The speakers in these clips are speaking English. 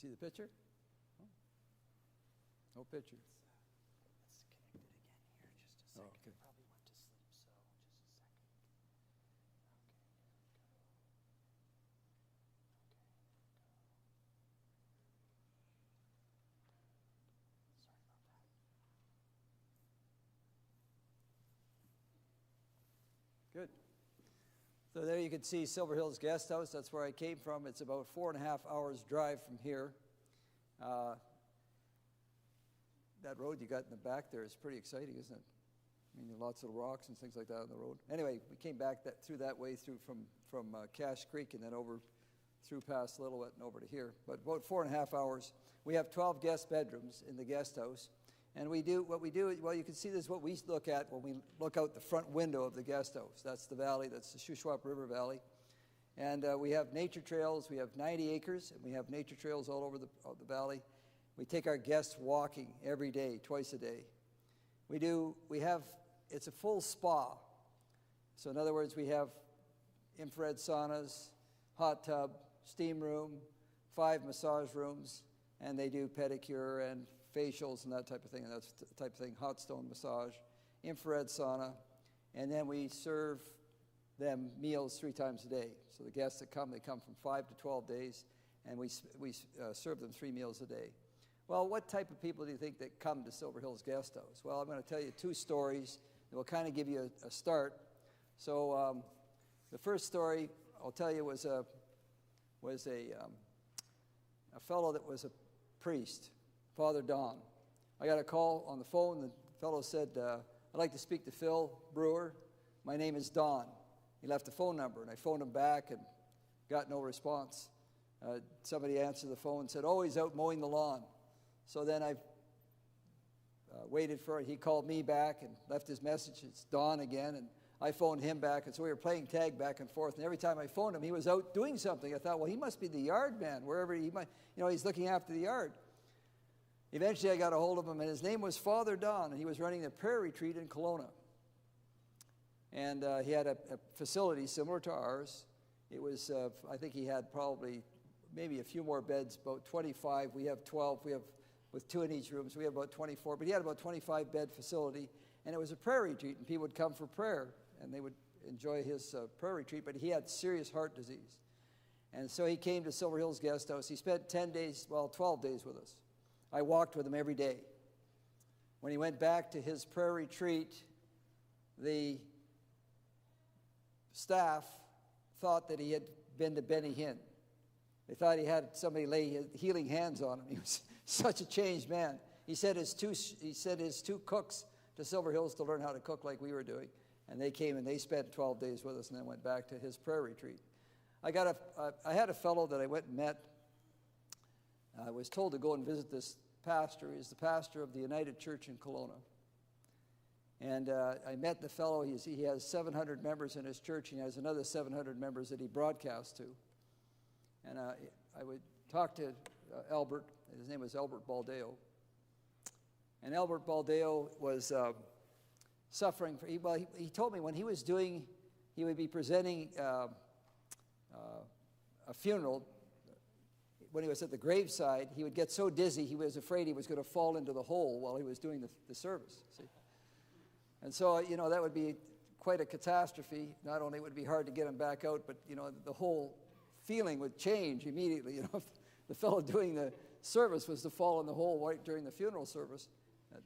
See the picture? Oh. No picture. Let's connect it again here. Just a second. Oh, okay. It probably went to sleep, so just a second. Okay, here we go. Sorry about that. Good. So there you can see Silver Hills Guest House. That's where I came from. It's about 4.5 hours drive from here. That road you got in the back there is pretty exciting, isn't it? I mean, lots of rocks and things like that on the road. Anyway, we came back through that way from Cache Creek and then over through past Lillooet and over to here. But about 4.5 hours. We have 12 guest bedrooms in the guest house. And well, you can see this is what we look at when we look out the front window of the guest house. That's the valley, that's the Shuswap River Valley. And we have nature trails. We have 90 acres, and we have nature trails all over the valley. We take our guests walking every day, twice a day. It's a full spa. So in other words, we have infrared saunas, hot tub, steam room, 5 massage rooms, and they do pedicure and facials and that type of thing, and that's the type of thing, hot stone massage, infrared sauna, and then we serve them meals 3 times a day. So the guests that come, they come from 5 to 12 days, and we serve them 3 meals a day. Well, what type of people do you think that come to Silver Hills Guest House? Well, I'm going to tell you 2 stories that will kind of give you a start. So the first story I'll tell you was a fellow that was a priest, Father Don. I got a call on the phone. The fellow said, I'd like to speak to Phil Brewer. My name is Don. He left a phone number, and I phoned him back and got no response. Somebody answered the phone and said, oh, he's out mowing the lawn. So then I waited for it. He called me back and left his message. It's Don again, and I phoned him back, and so we were playing tag back and forth, and every time I phoned him, he was out doing something. I thought, well, he must be the yard man, wherever he might, he's looking after the yard. Eventually, I got a hold of him, and his name was Father Don, and he was running a prayer retreat in Kelowna. And he had a facility similar to ours. It was, I think he had probably maybe a few more beds, about 25. We have 12. We have, with 2 in each room, so we have about 24. But he had about 25-bed facility, and it was a prayer retreat, and people would come for prayer, and they would enjoy his prayer retreat. But he had serious heart disease. And so he came to Silver Hills Guest House. He spent 12 days with us. I walked with him every day. When he went back to his prayer retreat, the staff thought that he had been to Benny Hinn. They thought he had somebody lay healing hands on him. He was such a changed man. He sent his two cooks to Silver Hills to learn how to cook like we were doing. And they came and they spent 12 days with us and then went back to his prayer retreat. I had a fellow that I went and met. I was told to go and visit this pastor. He's the pastor of the United Church in Kelowna. And I met the fellow. He has 700 members in his church, and he has another 700 members that he broadcasts to. And I would talk to Albert. His name was Albert Baldeo. And Albert Baldeo was suffering. He told me when he would be presenting a funeral. When he was at the graveside, he would get so dizzy, he was afraid he was going to fall into the hole while he was doing the service. See? And so, that would be quite a catastrophe. Not only would it be hard to get him back out, but, the whole feeling would change immediately. If the fellow doing the service was to fall in the hole right during the funeral service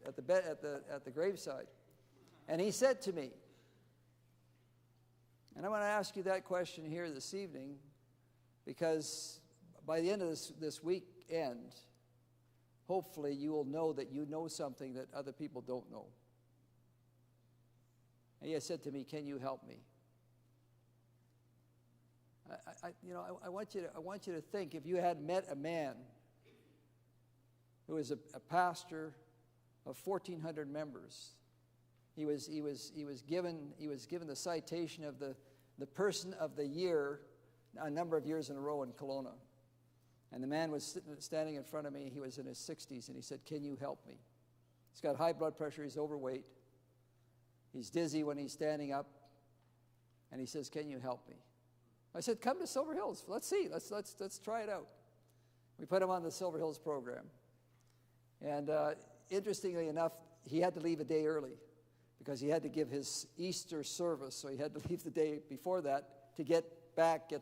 at the graveside. And he said to me, and I want to ask you that question here this evening, because by the end of this weekend, hopefully you will know that you know something that other people don't know. And he said to me, can you help me? I want you to think, if you had met a man who was a pastor of 1,400 members, he was given the citation of the person of the year a number of years in a row in Kelowna. And the man was standing in front of me. He was in his 60s, and he said, can you help me? He's got high blood pressure. He's overweight. He's dizzy when he's standing up. And he says, can you help me? I said, come to Silver Hills. Let's see. Let's try it out. We put him on the Silver Hills program. And interestingly enough, he had to leave a day early because he had to give his Easter service. So he had to leave the day before that to get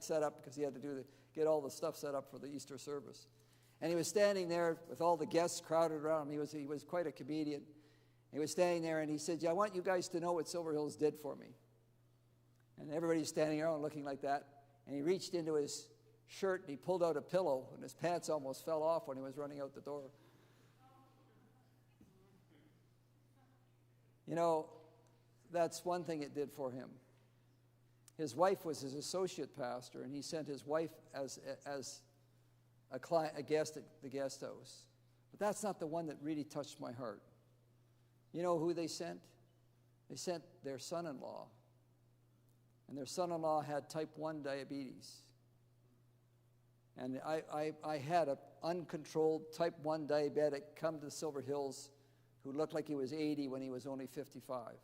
set up, because he had to get all the stuff set up for the Easter service. And he was standing there with all the guests crowded around him. He was quite a comedian. He was standing there, and he said, "Yeah, I want you guys to know what Silver Hills did for me." And everybody's standing around looking like that. And he reached into his shirt, and he pulled out a pillow, and his pants almost fell off when he was running out the door. You know, that's one thing it did for him. His wife was his associate pastor, and he sent his wife as a guest at the guest house. But that's not the one that really touched my heart. You know who they sent? They sent their son-in-law. And their son-in-law had type 1 diabetes. And I had an uncontrolled type 1 diabetic come to Silver Hills who looked like he was 80 when he was only 55.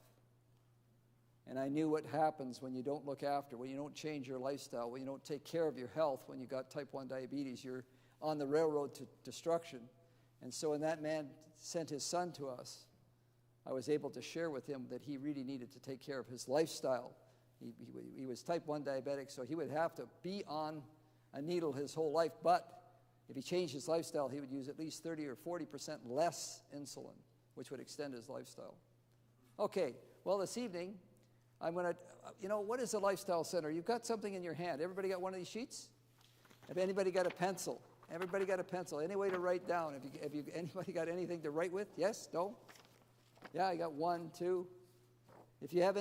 And I knew what happens when you don't look after, when you don't change your lifestyle, when you don't take care of your health. When you got type 1 diabetes, you're on the railroad to destruction. And so when that man sent his son to us, I was able to share with him that he really needed to take care of his lifestyle. He was type 1 diabetic, so he would have to be on a needle his whole life. But if he changed his lifestyle, he would use at least 30 or 40% less insulin, which would extend his lifestyle. Okay, well, this evening, I'm going to, what is a lifestyle center? You've got something in your hand. Everybody got one of these sheets? Have anybody got a pencil? Everybody got a pencil. Any way to write down? Have you anybody got anything to write with? Yes? No? Yeah, I got 1, 2. If you have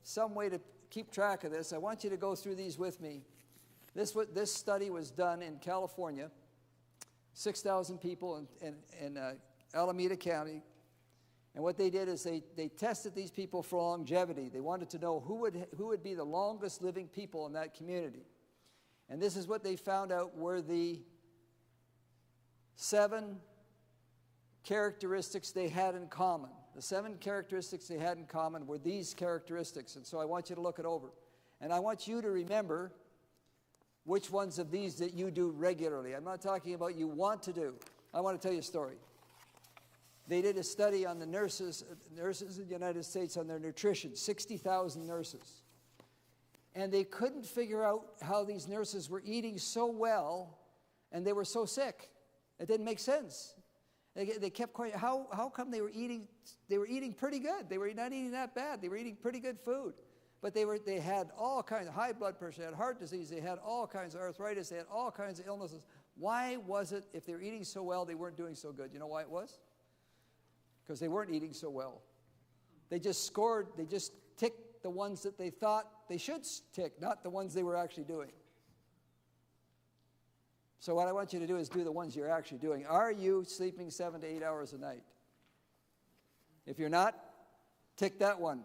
some way to keep track of this, I want you to go through these with me. This study was done in California, 6,000 people in Alameda County. And what they did is they tested these people for longevity. They wanted to know who would be the longest living people in that community. And this is what they found out were the 7 characteristics they had in common. The 7 characteristics they had in common were these characteristics. And so I want you to look it over. And I want you to remember which ones of these that you do regularly. I'm not talking about you want to do. I want to tell you a story. They did a study on the nurses in the United States on their nutrition, 60,000 nurses. And they couldn't figure out how these nurses were eating so well and they were so sick. It didn't make sense. They kept questioning, how come they were eating pretty good. They were not eating that bad. They were eating pretty good food. But they had all kinds of high blood pressure, they had heart disease, they had all kinds of arthritis, they had all kinds of illnesses. Why was it, if they were eating so well, they weren't doing so good? You know why it was? Because they weren't eating so well. They just ticked the ones that they thought they should tick, not the ones they were actually doing. So what I want you to do is do the ones you're actually doing. Are you sleeping 7 to 8 hours a night? If you're not, tick that one.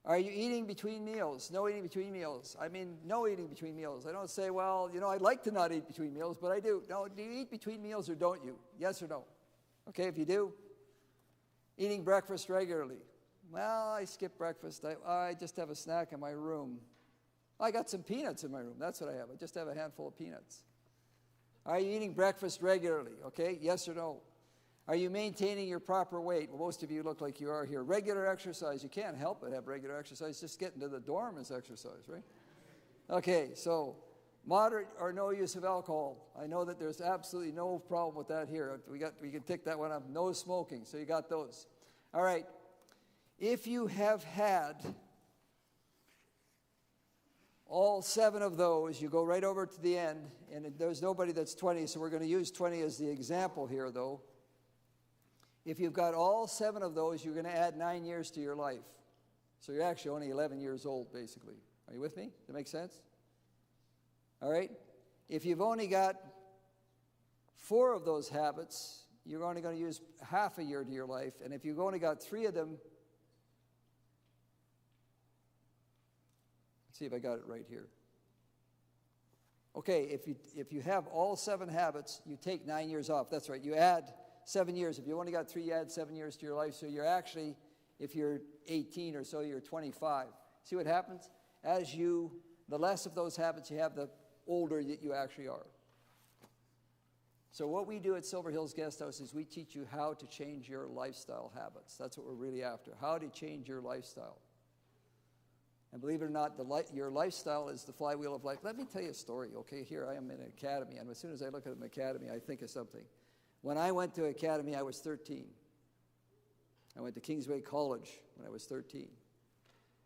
Are you eating between meals? No eating between meals. I mean, no eating between meals. I don't say, well, I'd like to not eat between meals, but I do. No, do you eat between meals or don't you? Yes or no? Okay, if you do, eating breakfast regularly. Well, I skip breakfast. I just have a snack in my room. I got some peanuts in my room. That's what I have. I just have a handful of peanuts. Are you eating breakfast regularly? Okay, yes or no? Are you maintaining your proper weight? Well, most of you look like you are here. Regular exercise. You can't help but have regular exercise. Just getting to the dorm is exercise, right? Okay, so moderate or no use of alcohol. I know that there's absolutely no problem with that here. We can tick that one up. No smoking. So you got those. All right. If you have had all 7 of those, you go right over to the end, and there's nobody that's 20, so we're going to use 20 as the example here, though. If you've got all 7 of those, you're going to add 9 years to your life. So you're actually only 11 years old, basically. Are you with me? Does that make sense? All right? If you've only got 4 of those habits, you're only going to use half a year to your life. And if you've only got 3 of them, let's see if I got it right here. Okay, if you have all 7 habits, you take 9 years off. That's right. You add 7 years. If you only got 3, you add 7 years to your life. So you're actually, if you're 18 or so, you're 25. See what happens? The less of those habits you have, the older that you actually are. So what we do at Silver Hills Guest House is we teach you how to change your lifestyle habits. That's what we're really after, how to change your lifestyle. And believe it or not, your lifestyle is the flywheel of life. Let me tell you a story, okay? Here I am in an academy, and as soon as I look at an academy, I think of something. When I went to academy, I was 13. I went to Kingsway College when I was 13.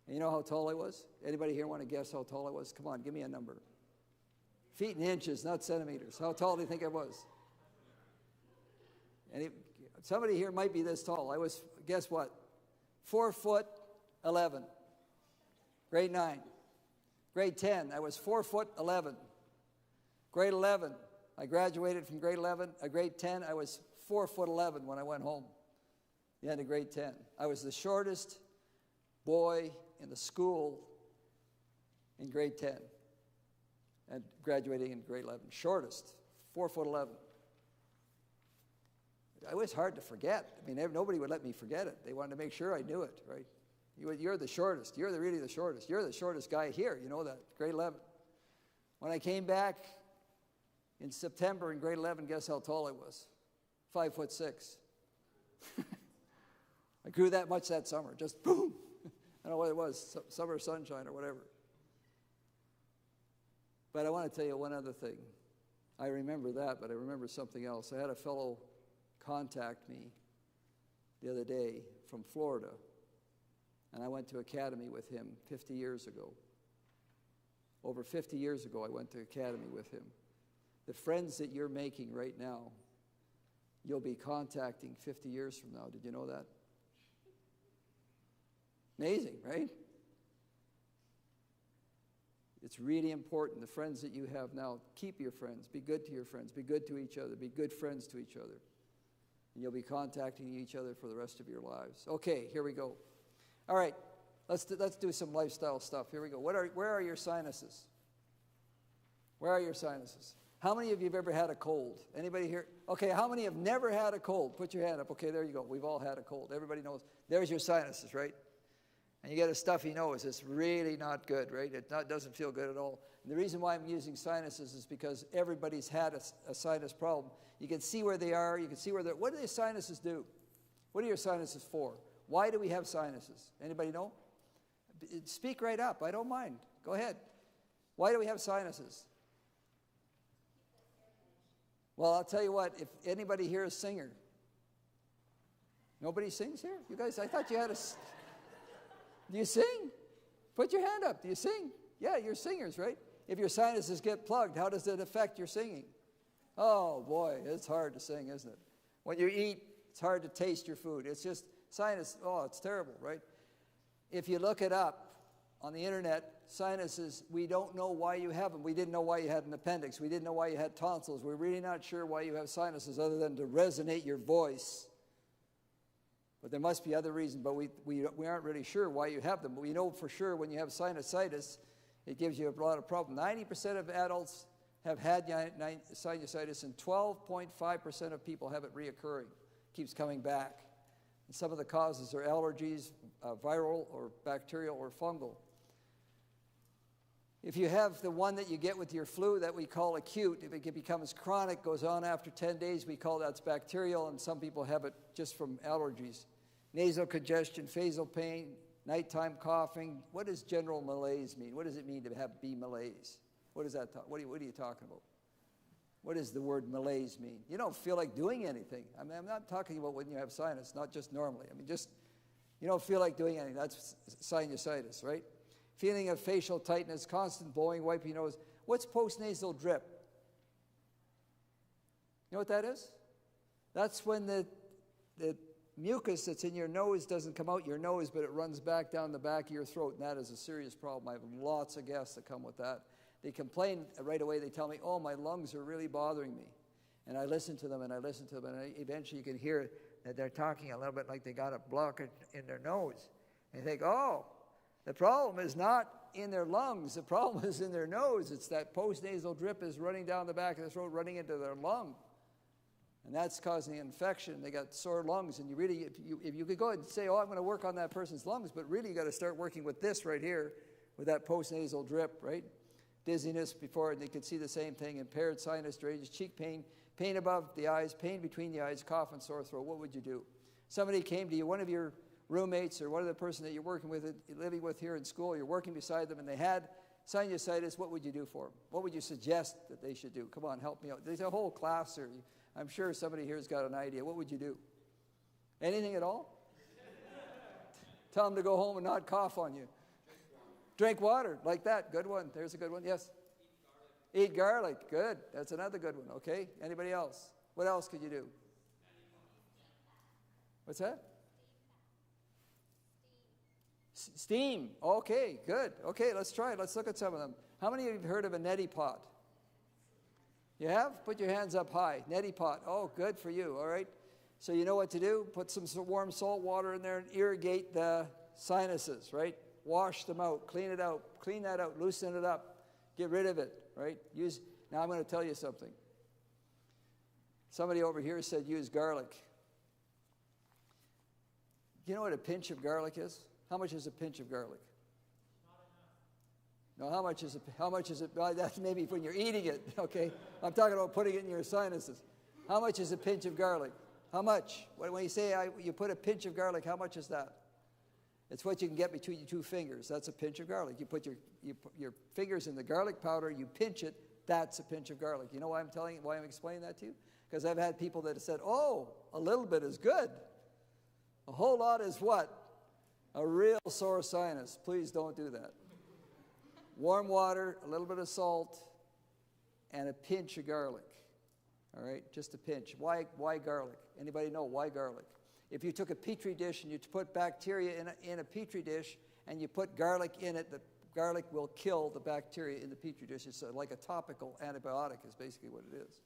And you know how tall I was? Anybody here want to guess how tall I was? Come on, give me a number. Feet and inches, not centimeters. How tall do you think I was? Somebody here might be this tall. I was, guess what? 4'11". Grade 9. Grade 10, I was 4'11". Grade 11, I graduated from grade 11. Grade 10, I was 4'11" when I went home. The end of grade 10. I was the shortest boy in the school in grade 10 and graduating in grade 11. Shortest, 4'11". It was hard to forget. I mean, nobody would let me forget it. They wanted to make sure I knew it, right? You're the shortest. You're really the shortest. You're the shortest guy here. You know that, grade 11. When I came back in September in grade 11, guess how tall I was? 5'6". I grew that much that summer, just boom. I don't know what it was, summer sunshine or whatever. But I want to tell you one other thing. I remember that, but I remember something else. I had a fellow contact me the other day from Florida, and I went to academy with him 50 years ago. Over 50 years ago, I went to academy with him. The friends that you're making right now, you'll be contacting 50 years from now. Did you know that? Amazing, right? It's really important. The friends that you have now, keep your friends. Be good to your friends. Be good to each other. Be good friends to each other. And you'll be contacting each other for the rest of your lives. Okay, here we go. All right, let's do some lifestyle stuff. Here we go. Where are your sinuses? Where are your sinuses? How many of you have ever had a cold? Anybody here? Okay, how many have never had a cold? Put your hand up. Okay, there you go. We've all had a cold. Everybody knows. There's your sinuses, right? And you get a stuffy nose. It's really not good, right? It doesn't feel good at all. And the reason why I'm using sinuses is because everybody's had a sinus problem. You can see where they are. You can see where they're. What do the sinuses do? What are your sinuses for? Why do we have sinuses? Anybody know? Speak right up. I don't mind. Go ahead. Why do we have sinuses? Well, I'll tell you what. If anybody here is a singer. Nobody sings here? You guys, I thought you had a... Do you sing? Put your hand up. Do you sing? Yeah, you're singers, right? If your sinuses get plugged, how does it affect your singing? Oh, boy, it's hard to sing, isn't it? When you eat, it's hard to taste your food. It's just sinus, oh, it's terrible, right? If you look it up on the internet, sinuses, we don't know why you have them. We didn't know why you had an appendix. We didn't know why you had tonsils. We're really not sure why you have sinuses other than to resonate your voice. But there must be other reasons, but we aren't really sure why you have them. But we know for sure when you have sinusitis, it gives you a lot of problems. 90% of adults have had sinusitis, and 12.5% of people have it reoccurring. Keeps coming back. And some of the causes are allergies, viral or bacterial or fungal. If you have the one that you get with your flu that we call acute, if it becomes chronic, goes on after 10 days, we call that's bacterial, and some people have it just from allergies. Nasal congestion, phasal pain, nighttime coughing. What does general malaise mean? What does it mean to be malaise? What does that what are you talking about? What does the word malaise mean? You don't feel like doing anything. I mean, I'm not talking about when you have sinus, not just normally. I mean, just you don't feel like doing anything. That's sinusitis, right? Feeling of facial tightness, constant blowing, wiping your nose. What's postnasal drip? You know what that is? That's when the mucus that's in your nose doesn't come out your nose, but it runs back down the back of your throat, and that is a serious problem. I have lots of guests that come with that. They complain right away. They tell me, oh, my lungs are really bothering me. And I listen to them, and eventually you can hear that they're talking a little bit like they got a blockage in their nose. And you think, oh, the problem is not in their lungs. The problem is in their nose. It's that postnasal drip is running down the back of the throat, running into their lung. And that's causing infection. They got sore lungs. And you really, if you could go and say, oh, I'm going to work on that person's lungs, but really you got to start working with this right here, with that postnasal drip, right? Dizziness before, and they could see the same thing, impaired sinus drainage, cheek pain, pain above the eyes, pain between the eyes, cough and sore throat, what would you do? Somebody came to you, one of your roommates or one of the person that you're working with, living with here in school, you're working beside them, and they had sinusitis, what would you do for them? What would you suggest that they should do? Come on, help me out. There's a whole class here. I'm sure somebody here has got an idea. What would you do? Anything at all? Tell them to go home and not cough on you. Drink water, like that. Good one. There's a good one. Yes? Eat garlic. Good. That's another good one. Okay. Anybody else? What else could you do? What's that? Steam. Okay, good. Okay, let's try it. Let's look at some of them. How many of you have heard of a neti pot? You have? Put your hands up high. Neti pot. Oh, good for you. All right. So you know what to do? Put some warm salt water in there and irrigate the sinuses, right? Wash them out. Clean it out. Clean that out. Loosen it up. Get rid of it, right? Now I'm going to tell you something. Somebody over here said use garlic. You know what a pinch of garlic is? How much is a pinch of garlic? No, how much is it? Well, that's maybe when you're eating it, okay? I'm talking about putting it in your sinuses. How much is a pinch of garlic? How much? When you say you put a pinch of garlic, how much is that? It's what you can get between your two fingers. That's a pinch of garlic. You put your fingers in the garlic powder, you pinch it, that's a pinch of garlic. You know why I'm explaining that to you? Because I've had people that have said, oh, a little bit is good. A whole lot is what? A real sore sinus. Please don't do that. Warm water, a little bit of salt, and a pinch of garlic. All right, just a pinch. Why garlic? Anybody know why garlic? If you took a petri dish and you put bacteria in a petri dish and you put garlic in it, the garlic will kill the bacteria in the petri dish. It's like a topical antibiotic is basically what it is.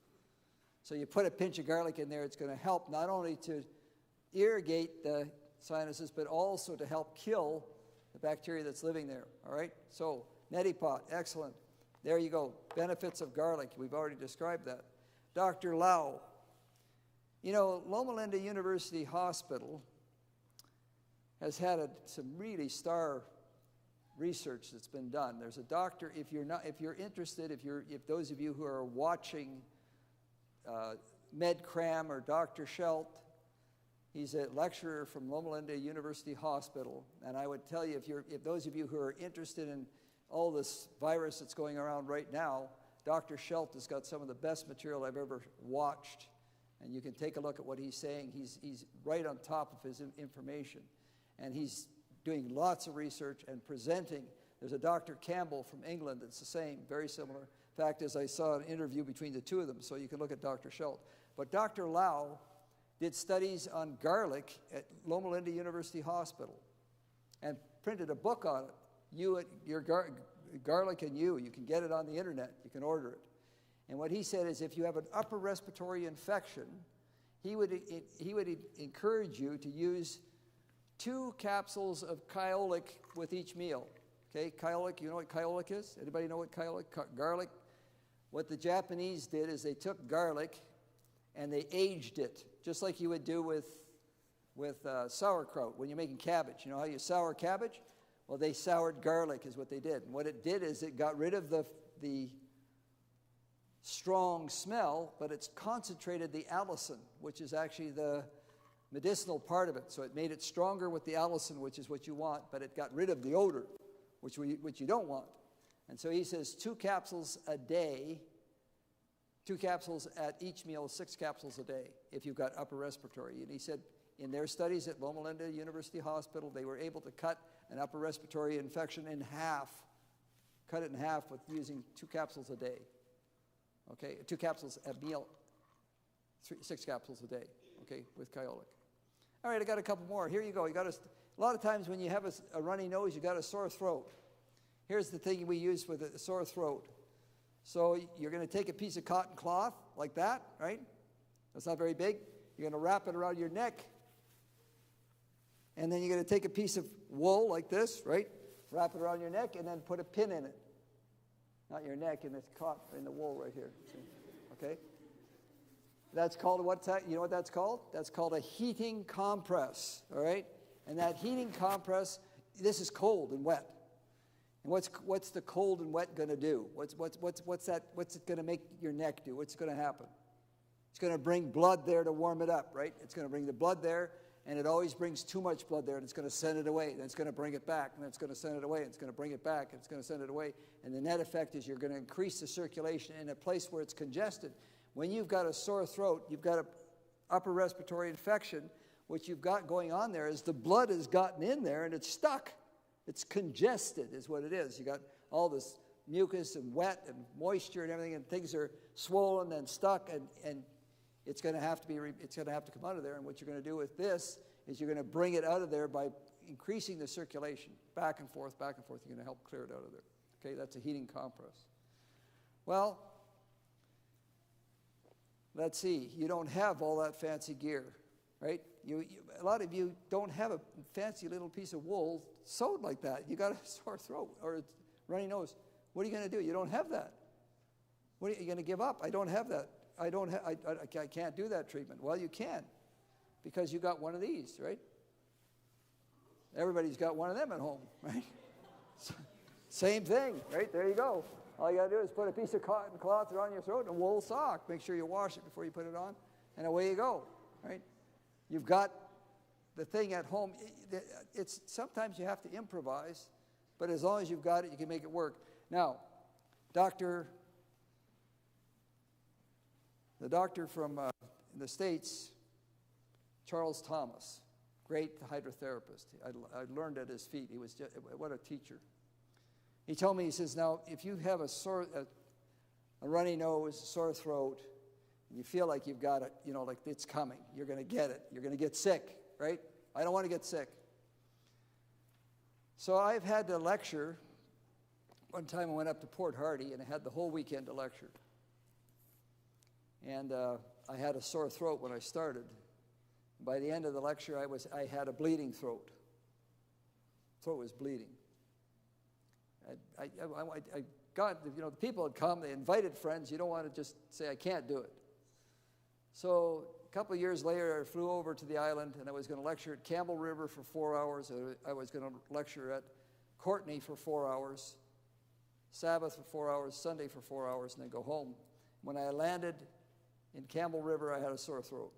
So you put a pinch of garlic in there, it's going to help not only to irrigate the sinuses, but also to help kill the bacteria that's living there. All right? So, neti pot, excellent. There you go. Benefits of garlic. We've already described that. Dr. Lau. You know, Loma Linda University Hospital has had some really star research that's been done. There's a doctor, if you're interested, if those of you who are watching MedCram or Dr. Schelt, he's a lecturer from Loma Linda University Hospital, and I would tell you, if those of you who are interested in all this virus that's going around right now, Dr. Schelt has got some of the best material I've ever watched, and you can take a look at what he's saying. He's right on top of his information, and he's doing lots of research and presenting. There's a Dr. Campbell from England that's the same, very similar. Fact is, I saw an interview between the two of them, so you can look at Dr. Schelt. But Dr. Lau did studies on garlic at Loma Linda University Hospital and printed a book on it. Garlic and You can get it on the internet. You can order it. And what he said is if you have an upper respiratory infection, he would encourage you to use 2 capsules of kyolic with each meal. Okay, kyolic, you know what kyolic is? Anybody know what garlic? What the Japanese did is they took garlic and they aged it, just like you would do with sauerkraut when you're making cabbage. You know how you sour cabbage? Well, they soured garlic is what they did. And what it did is it got rid of the strong smell, but it's concentrated the allicin, which is actually the medicinal part of it. So it made it stronger with the allicin, which is what you want, but it got rid of the odor, which you don't want. And so he says 2 capsules a day, 2 capsules at each meal, 6 capsules a day if you've got upper respiratory. And he said in their studies at Loma Linda University Hospital, they were able to cut an upper respiratory infection in half, cut it in half with using 2 capsules a day. Okay, 2 capsules a meal, 6 capsules a day, okay, with kyolic. All right, I got a couple more. Here you go. A lot of times when you have a runny nose, you got a sore throat. Here's the thing we use with a sore throat. So you're going to take a piece of cotton cloth like that, right? That's not very big. You're going to wrap it around your neck. And then you're going to take a piece of wool like this, right? Wrap it around your neck and then put a pin in it. Not your neck, and it's caught in the wool right here. See? Okay? That's called, you know what that's called? That's called a heating compress, all right? And that heating compress, this is cold and wet. And what's the cold and wet going to do? What's it going to make your neck do? What's going to happen? It's going to bring blood there to warm it up, right? It's going to bring the blood there, and it always brings too much blood there, and it's going to send it away. Then it's going to bring it back, and then it's going to send it away, and it's going to bring it back, and it's going to send it away. And the net effect is you're going to increase the circulation in a place where it's congested. When you've got a sore throat, you've got an upper respiratory infection. What you've got going on there is the blood has gotten in there, and it's stuck. It's congested is what it is. You got all this mucus and wet and moisture and everything, and things are swollen and stuck, and it's going to have to come out of there. And what you're going to do with this is you're going to bring it out of there by increasing the circulation back and forth, back and forth. You're going to help clear it out of there. Okay, that's a heating compress. Well, let's see. You don't have all that fancy gear, right? A lot of you don't have a fancy little piece of wool sewed like that. You got a sore throat or a runny nose. What are you going to do? You don't have that. What are you going to give up? I don't have that. I can't do that treatment. Well, you can, because you got one of these, right? Everybody's got one of them at home, right? Same thing, right? There you go. All you got to do is put a piece of cotton cloth around your throat and a wool sock. Make sure you wash it before you put it on, and away you go, right? You've got the thing at home. It's sometimes you have to improvise, but as long as you've got it, you can make it work. Now, the doctor from the States, Charles Thomas, great hydrotherapist. I learned at his feet. He was just, what a teacher. He told me, he says, now, if you have a runny nose, a sore throat, and you feel like you've got it, like it's coming, you're going to get it. You're going to get sick, right? I don't want to get sick. So I've had to lecture. One time I went up to Port Hardy, and I had the whole weekend to lecture. And I had a sore throat when I started. By the end of the lecture, I had a bleeding throat. Throat was bleeding. I got, the people had come, they invited friends. You don't want to just say, I can't do it. So a couple of years later, I flew over to the island, and I was going to lecture at Campbell River for 4 hours. I was going to lecture at Courtenay for 4 hours, Sabbath for 4 hours, Sunday for 4 hours, and then go home. When I landed in Campbell River, I had a sore throat.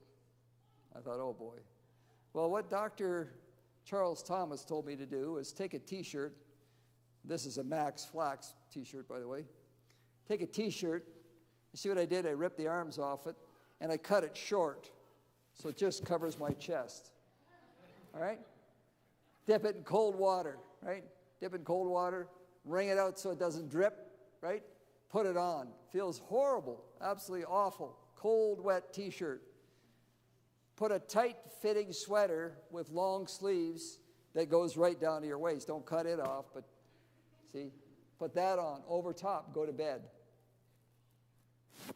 I thought, oh boy. Well, what Dr. Charles Thomas told me to do is take a T-shirt. This is a Max Flax T-shirt, by the way. Take a T-shirt. You see what I did? I ripped the arms off it, and I cut it short, so it just covers my chest. All right? Dip it in cold water, right? Dip it in cold water. Wring it out so it doesn't drip, right? Put it on. Feels horrible, absolutely awful. Cold, wet T-shirt. Put a tight-fitting sweater with long sleeves that goes right down to your waist. Don't cut it off, but see? Put that on. Over top, go to bed.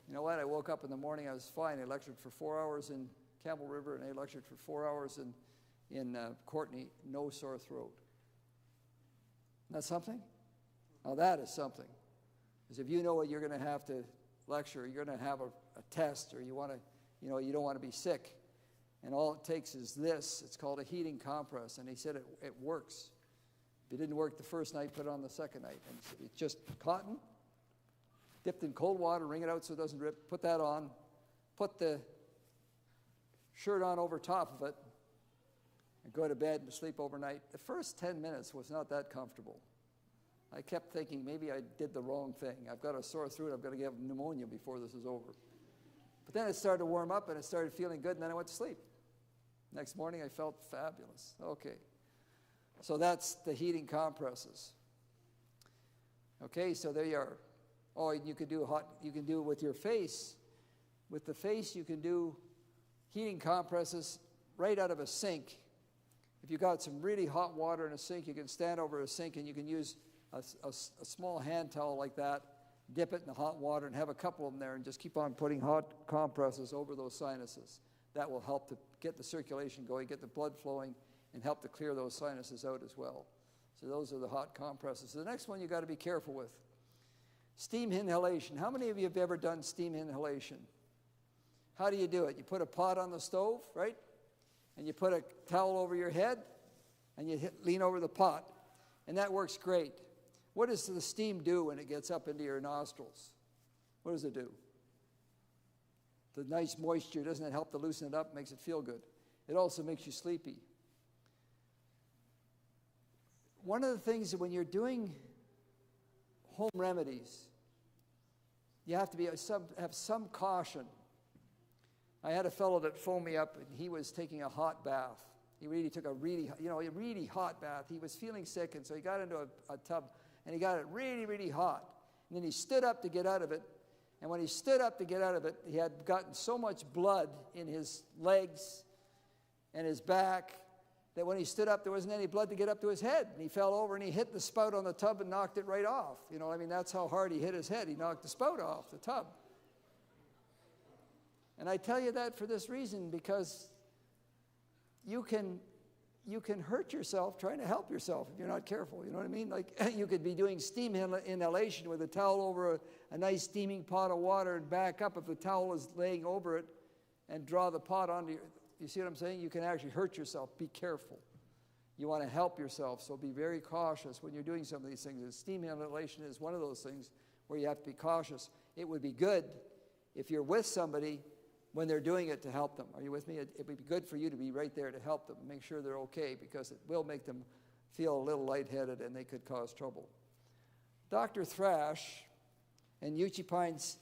You know what? I woke up in the morning, I was fine. I lectured for 4 hours in Campbell River, and I lectured for 4 hours in Courtenay. No sore throat. Isn't that something? Now that is something. Because if you know what you're going to have to lecture, you're going to have a test, or you want to, you don't want to be sick. And all it takes is this. It's called a heating compress. And he said it works. If it didn't work the first night, put it on the second night. And it's just cotton, dipped in cold water, wring it out so it doesn't rip, put that on, put the shirt on over top of it, and go to bed and sleep overnight. The first 10 minutes was not that comfortable. I kept thinking maybe I did the wrong thing. I've got a sore throat. I'm going to get pneumonia before this is over. But then it started to warm up, and it started feeling good, and then I went to sleep. Next morning, I felt fabulous. Okay. So that's the heating compresses. Okay, so there you are. Oh, you can do it with your face. With the face, you can do heating compresses right out of a sink. If you've got some really hot water in a sink, you can stand over a sink and you can use a small hand towel like that, dip it in the hot water and have a couple of them there and just keep on putting hot compresses over those sinuses. That will help to get the circulation going, get the blood flowing, and help to clear those sinuses out as well. So those are the hot compresses. So the next one you've got to be careful with. Steam inhalation. How many of you have ever done steam inhalation? How do you do it? You put a pot on the stove, right? And you put a towel over your head, and you lean over the pot. And that works great. What does the steam do when it gets up into your nostrils? What does it do? the nice moisture, doesn't it help to loosen it up, makes it feel good? It also makes you sleepy. One of the things that when you're doing home remedies, you have to have some caution. I had a fellow that phoned me up, and he was taking a hot bath. He really took a really hot bath. He was feeling sick, and so he got into a tub, and he got it really, really hot. And then he stood up to get out of it, and when he stood up to get out of it, he had gotten so much blood in his legs and his back that when he stood up, there wasn't any blood to get up to his head. And he fell over, and he hit the spout on the tub and knocked it right off. That's how hard he hit his head. He knocked the spout off the tub. And I tell you that for this reason, because you can hurt yourself trying to help yourself if you're not careful. You know what I mean? Like you could be doing steam inhalation with a towel over a nice steaming pot of water and back up if the towel is laying over it and draw the pot onto your... You see what I'm saying? You can actually hurt yourself. Be careful. You want to help yourself, so be very cautious when you're doing some of these things. And steam inhalation is one of those things where you have to be cautious. It would be good if you're with somebody when they're doing it to help them. Are you with me? It would be good for you to be right there to help them and make sure they're okay, because it will make them feel a little lightheaded and they could cause trouble. Dr. Thrash and Uchi Pine's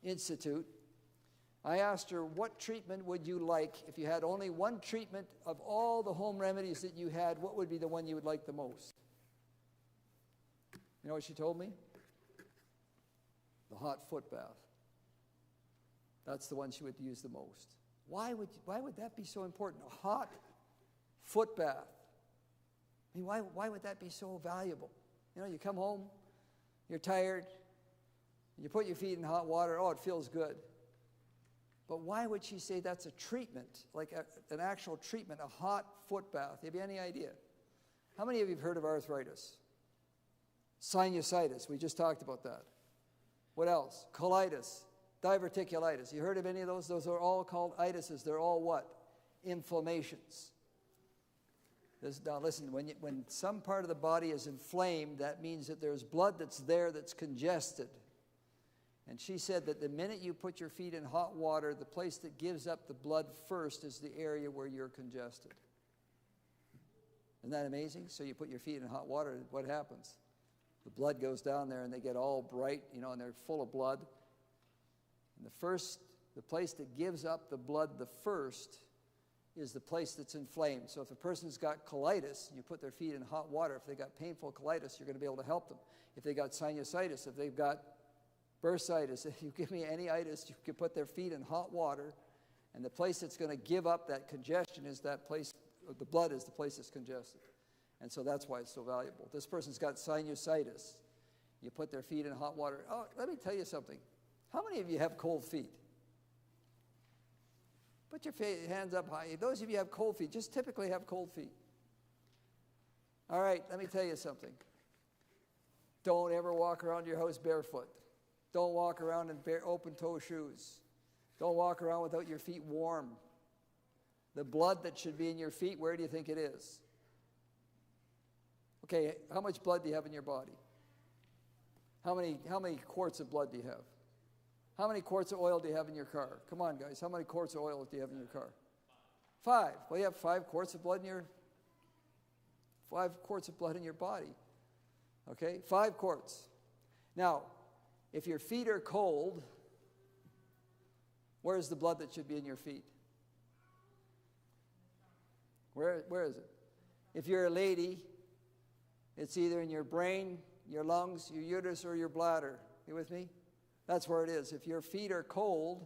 Institute, I asked her, what treatment would you like if you had only one treatment of all the home remedies that you had? What would be the one you would like the most? You know what she told me? The hot foot bath. That's the one she would use the most. Why would that be so important? A hot foot bath. I mean, why would that be so valuable? You come home, you're tired, you put your feet in hot water, oh, it feels good. But why would she say that's a treatment, like an actual treatment, a hot foot bath? Have you any idea? How many of you have heard of arthritis? Sinusitis, we just talked about that. What else? Colitis, diverticulitis. You heard of any of those? Those are all called itises. They're all what? Inflammations. Now listen, when some part of the body is inflamed, that means that there's blood that's there that's congested. And she said that the minute you put your feet in hot water, the place that gives up the blood first is the area where you're congested. Isn't that amazing? So you put your feet in hot water, what happens? The blood goes down there and they get all bright, and they're full of blood. And the place that gives up the blood the first is the place that's inflamed. So if a person's got colitis and you put their feet in hot water, if they got painful colitis, you're going to be able to help them. If they got sinusitis, if they've got bursitis, if you give me any itis, you can put their feet in hot water, and the place that's going to give up that congestion is that place, the blood is the place that's congested. And so that's why it's so valuable. This person's got sinusitis. You put their feet in hot water. Oh, let me tell you something. How many of you have cold feet? Put your hands up high. Those of you who have cold feet, just typically have cold feet. All right, let me tell you something. Don't ever walk around your house barefoot. Don't walk around in open-toe shoes. Don't walk around without your feet warm. The blood that should be in your feet, where do you think it is? Okay, how much blood do you have in your body? How many quarts of blood do you have? How many quarts of oil do you have in your car? Come on, guys. How many quarts of oil do you have in your car? 5. Well, you have 5 quarts of blood in your 5 quarts of blood in your body. Okay, 5 quarts. Now, if your feet are cold, where's the blood that should be in your feet? Where is it? If you're a lady, it's either in your brain, your lungs, your uterus, or your bladder. You with me? That's where it is. If your feet are cold,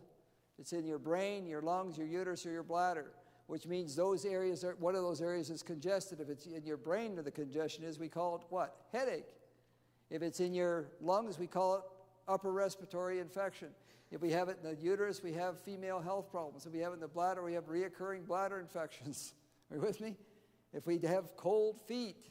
it's in your brain, your lungs, your uterus, or your bladder, which means those areas one of those areas is congested. If it's in your brain where the congestion is, we call it what? Headache. If it's in your lungs, we call it upper respiratory infection. If we have it in the uterus, we have female health problems. If we have it in the bladder, we have reoccurring bladder infections. Are you with me? If we have cold feet,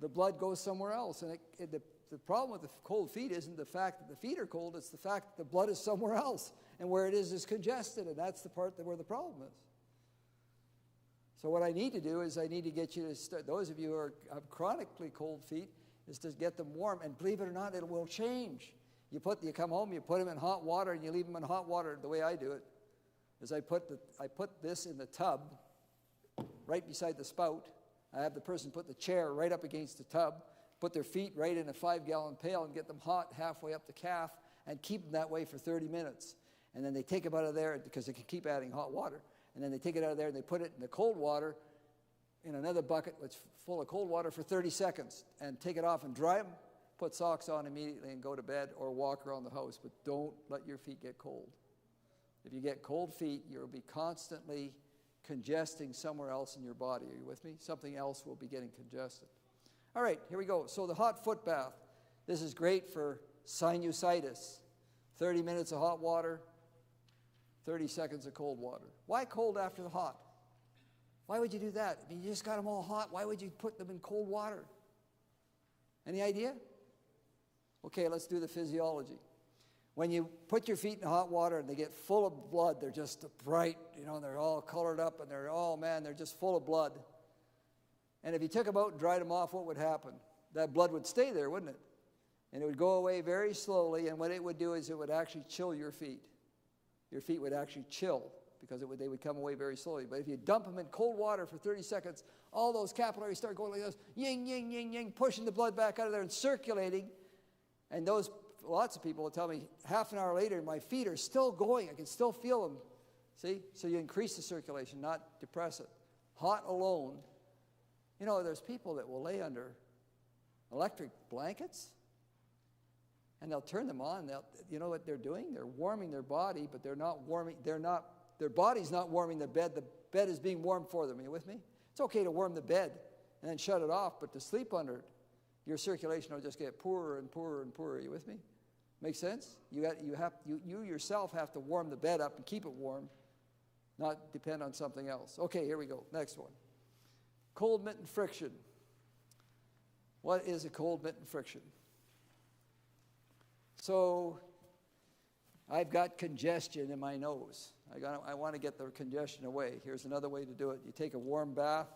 the blood goes somewhere else. And the problem with the cold feet isn't the fact that the feet are cold, it's the fact that the blood is somewhere else. And where it is congested, and that's the part where the problem is. So what I need to do is I need to get you to start, those of you who have chronically cold feet, is to get them warm. And believe it or not, it will change. You come home, you put them in hot water, and you leave them in hot water. The way I do it is I put this in the tub right beside the spout. I have the person put the chair right up against the tub, put their feet right in a 5-gallon pail and get them hot halfway up the calf and keep them that way for 30 minutes. And then they take them out of there because they can keep adding hot water. And then they take it out of there and they put it in the cold water in another bucket that's full of cold water for 30 seconds and take it off and dry them, put socks on immediately and go to bed or walk around the house. But don't let your feet get cold. If you get cold feet, you'll be constantly congesting somewhere else in your body. Are you with me? Something else will be getting congested. All right, here we go. So the hot foot bath. This is great for sinusitis. 30 minutes of hot water, 30 seconds of cold water. Why cold after the hot? Why would you do that? I mean, you just got them all hot. Why would you put them in cold water? Any idea? Okay, let's do the physiology. When you put your feet in hot water and they get full of blood, they're just bright, they're all colored up and they're just full of blood. And if you took them out and dried them off, what would happen? That blood would stay there, wouldn't it? And it would go away very slowly, and what it would do is it would actually chill your feet. Your feet would actually chill because they would come away very slowly. But if you dump them in cold water for 30 seconds, all those capillaries start going like this, ying, ying, ying, ying, pushing the blood back out of there and circulating. And lots of people will tell me, half an hour later, my feet are still going. I can still feel them. See? So you increase the circulation, not depress it. Hot alone. There's people that will lay under electric blankets, and they'll turn them on. You know what they're doing? They're warming their body, but their body's not warming the bed. The bed is being warmed for them. Are you with me? It's okay to warm the bed and then shut it off, but to sleep under it, your circulation will just get poorer and poorer and poorer. Are you with me? Make sense? You yourself have to warm the bed up and keep it warm, not depend on something else. Okay, here we go. Next one. Cold mitten friction. What is a cold mitten friction? So I've got congestion in my nose. I want to get the congestion away. Here's another way to do it. You take a warm bath.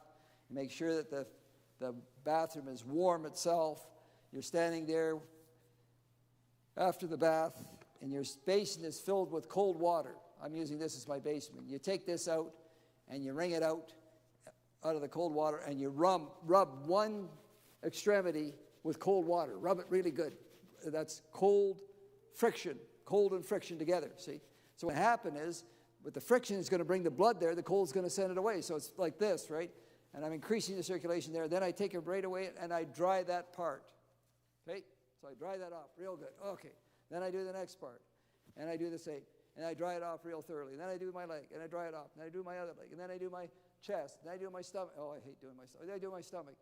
You make sure that the bathroom is warm itself. You're standing there after the bath, and your basin is filled with cold water. I'm using this as my basement. You take this out, and you wring it out of the cold water, and you rub one extremity with cold water. Rub it really good. That's cold and friction together, see? So what happened is, with the friction is going to bring the blood there, the cold's going to send it away. So it's like this, right? And I'm increasing the circulation there. Then I take it right away, and I dry that part. Okay? So I dry that off real good. Okay. Then I do the next part, and I do the same. And I dry it off real thoroughly. And then I do my leg, and I dry it off. And I do my other leg, and then I do my chest, and I do my stomach. Oh, I hate doing my stomach. Then I do my stomach.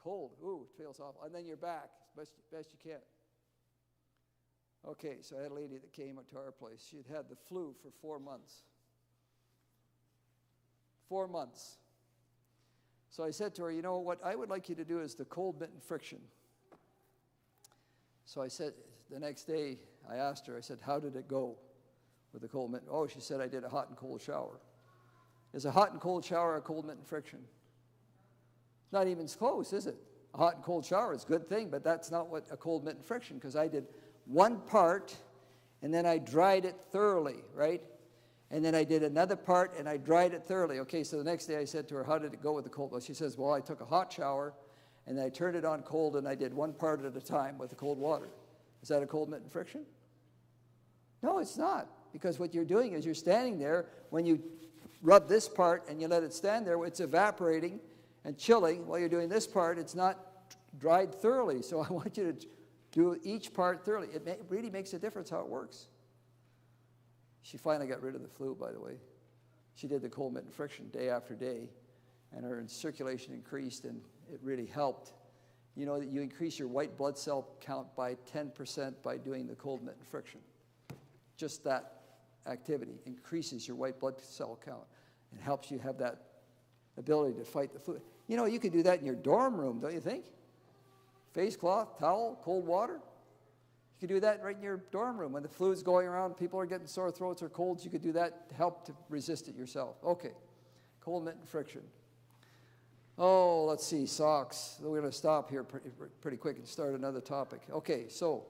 Cold. Ooh, it feels awful. And then your back, as best you can. Okay, so I had a lady that came to our place. She had the flu for 4 months. 4 months. So I said to her, what I would like you to do is the cold mitten friction. So I said, the next day, I asked her, I said, how did it go with the cold mitten? Oh, she said, I did a hot and cold shower. Is a hot and cold shower a cold mitten friction? Not even close, is it? A hot and cold shower is a good thing, but that's not what a cold mitten friction, because I did one part, and then I dried it thoroughly, right? And then I did another part, and I dried it thoroughly. Okay, so the next day I said to her, how did it go with the cold? Well, she says, well, I took a hot shower, and then I turned it on cold, and I did one part at a time with the cold water. Is that a cold mitten friction? No, it's not, because what you're doing is you're standing there. When you rub this part and you let it stand there, it's evaporating and chilling. While you're doing this part, it's not dried thoroughly. So I want you to do each part thoroughly. It really makes a difference how it works. She finally got rid of the flu, by the way. She did the cold mitten friction day after day, and her circulation increased, and it really helped. You know that you increase your white blood cell count by 10% by doing the cold mitten friction. Just that activity increases your white blood cell count and helps you have that ability to fight the flu. You could do that in your dorm room, don't you think? Face cloth, towel, cold water. You could do that right in your dorm room. When the flu is going around, people are getting sore throats or colds, you could do that to help to resist it yourself. Okay, cold mitten friction. Oh, let's see, socks. We're going to stop here pretty quick and start another topic. Okay, so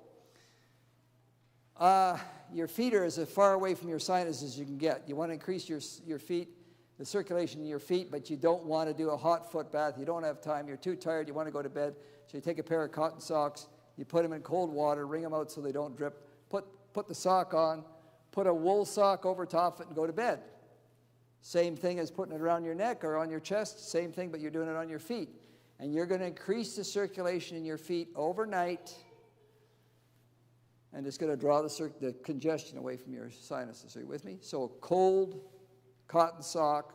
Your feet are as far away from your sinus as you can get. You want to increase your feet, the circulation in your feet, but you don't want to do a hot foot bath. You don't have time. You're too tired. You want to go to bed. So you take a pair of cotton socks. You put them in cold water. Wring them out so they don't drip. Put the sock on. Put a wool sock over top of it and go to bed. Same thing as putting it around your neck or on your chest. Same thing, but you're doing it on your feet. And you're going to increase the circulation in your feet overnight. And it's going to draw the congestion away from your sinuses. Are you with me? So a cold cotton sock,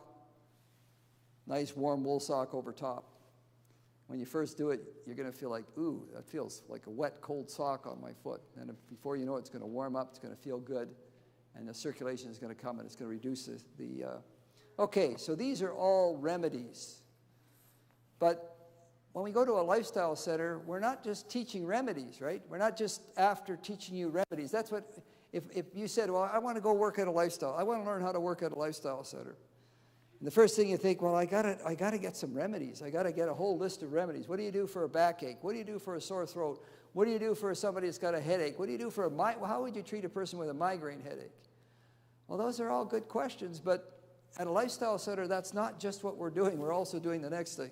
nice warm wool sock over top. When you first do it, you're going to feel like, ooh, that feels like a wet, cold sock on my foot. And before you know it, it's going to warm up, it's going to feel good, and the circulation is going to come, and it's going to reduce the Okay, so these are all remedies. But when we go to a lifestyle center, we're not just teaching remedies, right? We're not just after teaching you remedies. That's what, if you said, well, I want to go work at a lifestyle. I want to learn how to work at a lifestyle center. And the first thing you think, well, I gotta get some remedies. I gotta get a whole list of remedies. What do you do for a backache? What do you do for a sore throat? What do you do for somebody that's got a headache? What do you do for how would you treat a person with a migraine headache? Well, those are all good questions, but at a lifestyle center, that's not just what we're doing. We're also doing the next thing.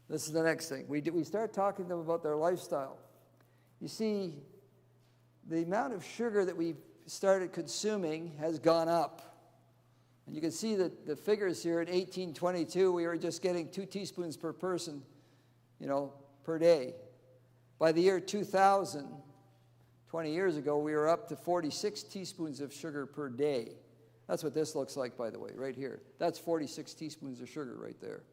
This is the next thing. We start talking to them about their lifestyle. You see, the amount of sugar that we've started consuming has gone up. And you can see that the figures here in 1822, we were just getting 2 teaspoons per person, per day. By the year 2000, 20 years ago, we were up to 46 teaspoons of sugar per day. That's what this looks like, by the way, right here. That's 46 teaspoons of sugar right there.